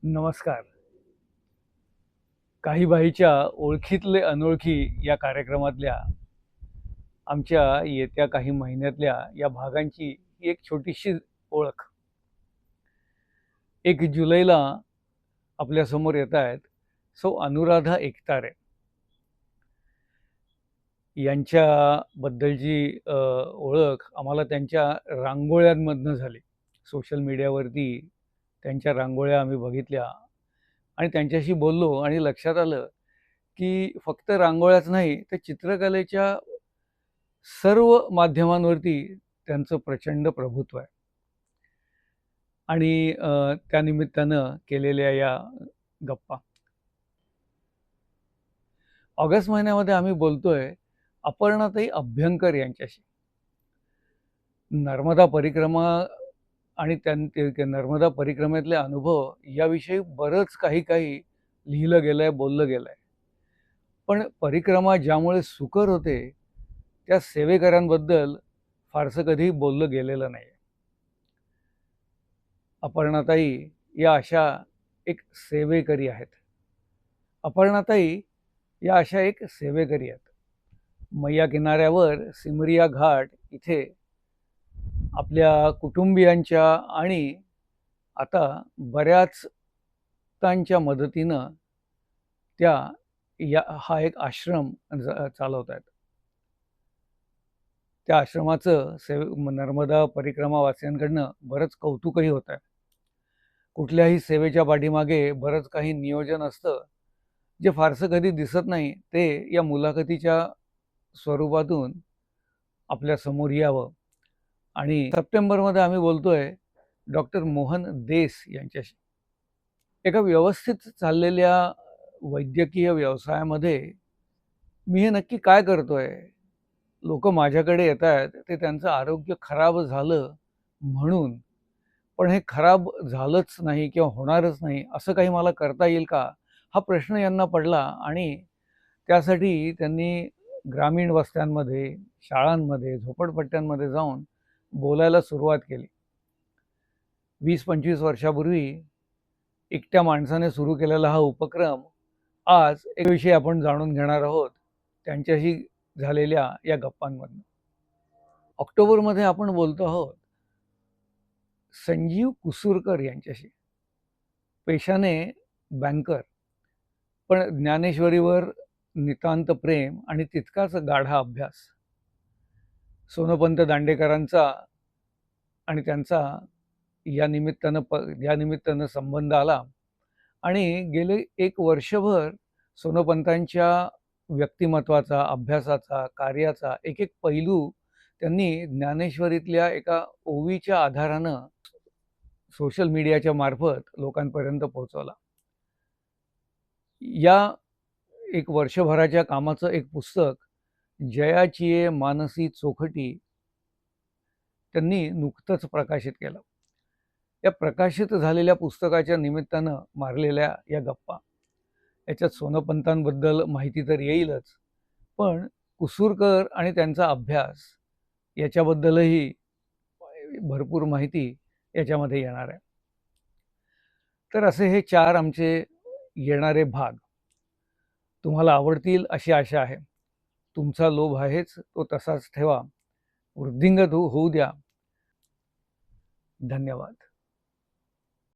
नमस्कार. काही बाईच्या ओळखीतले अनोळखी या कार्यक्रमातल्या आमच्या येत्या काही महिन्यातल्या या भागांची ही एक छोटीशी ओळख. 1 जुलैला आपल्यासमोर येत आहेत सौ अनुराधा एकतारे. यांच्याबद्दलची ओळख आम्हाला त्यांच्या रांगोळ्यांमधनं झाली. सोशल मीडियावरती त्यांच्या रांगोळ्या आम्ही बघितल्या आणि त्यांच्याशी बोललो आणि लक्षात आलं की फक्त रांगोळ्याच नाही तर चित्रकलेच्या सर्व माध्यमांवरती त्यांचं प्रचंड प्रभुत्व आहे. आणि त्यानिमित्तानं केलेल्या या गप्पा. ऑगस्ट महिन्यामध्ये आम्ही बोलतोय अपर्णाताई अभ्यंकर यांच्याशी. नर्मदा परिक्रमा आणि नर्मदा परिक्रमेतले अनुभव याविषयी बरंच काही लिहिलं गेलंय, बोललं गेलंय. पण परिक्रमा ज्यामुळे सुकर होते त्या सेवेकरांबद्दल फारसं कधी बोललं गेलेलं नाही. अपर्णाताई या अशा एक सेवेकरी आहेत. अपर्णाताई या अशा एक सेवेकरी आहेत. मैया किनाऱ्यावर सिमरिया घाट इथे आपल्या कुटुंबियांच्या आणि आता बऱ्याच भक्तांच्या मदतीनं हा एक आश्रम चालवत आहेत. त्या आश्रमाचं नर्मदा परिक्रमावासियांकडनं बरंच कौतुकही होत आहे. कुठल्याही सेवेच्या पाठीमागे बरंच काही नियोजन असतं जे फारसं कधी दिसत नाही. ते या मुलाखतीच्या स्वरूपातून आपल्या समोर यावं. आणि सप्टेंबरमध्ये आम्ही बोलतोय डॉक्टर मोहन देस यांच्याशी. एका व्यवस्थित चाललेल्या वैद्यकीय व्यवसायामध्ये मी हे नक्की काय करतोय? लोक माझ्याकडे येत आहेत ते त्यांचं आरोग्य खराब झालं म्हणून, पण हे खराब झालंच नाही किंवा होणारच नाही असं काही मला करता येईल का, हा प्रश्न यांना पडला. आणि त्यासाठी त्यांनी ग्रामीण वस्त्यांमध्ये, शाळांमध्ये, झोपडपट्ट्यांमध्ये जाऊन बोलायला सुरुवात केली. 20-25 वर्षापूर्वी एकट्या माणसाने सुरू केलेला हा उपक्रम आज एक विषय आपण जाणून घेणार आहोत त्यांच्याशी झालेल्या या गप्पांमधून. ऑक्टोबरमध्ये आपण बोलतो आहोत संजीव कुसूरकर यांच्याशी. पेशाने बँकर, पण ज्ञानेश्वरीवर नितांत प्रेम आणि तितकाच गाढा अभ्यास. सोनोपंत दांडेकरांचा आणि त्यांचा या निमित्तानं संबंध आला आणि गेले 1 वर्षभर सोनोपंतांच्या व्यक्तिमत्वाचा, अभ्यासाचा, कार्याचा एक पैलू त्यांनी ज्ञानेश्वरीतल्या एका ओवीच्या आधारानं सोशल मीडियाच्या मार्फत लोकांपर्यंत पोहोचवला. या 1 वर्षभराच्या कामाचं एक पुस्तक जयाची मानसी चोखटी त्यांनी नुकतंच प्रकाशित केलं. या प्रकाशित झालेल्या पुस्तकाच्या निमित्तानं मारलेल्या या गप्पा, याच्यात सोनोपंतांबद्दल माहिती तर येईलच, पण कुसूरकर आणि त्यांचा अभ्यास याच्याबद्दलही भरपूर माहिती याच्यामध्ये येणार आहे. तर असे हे 4 आमचे येणारे भाग तुम्हाला आवडतील अशी आशा आहे. तुमचा लोभ आहेच, तो तसाच ठेवा, वृद्धिंगत होऊ द्या. धन्यवाद.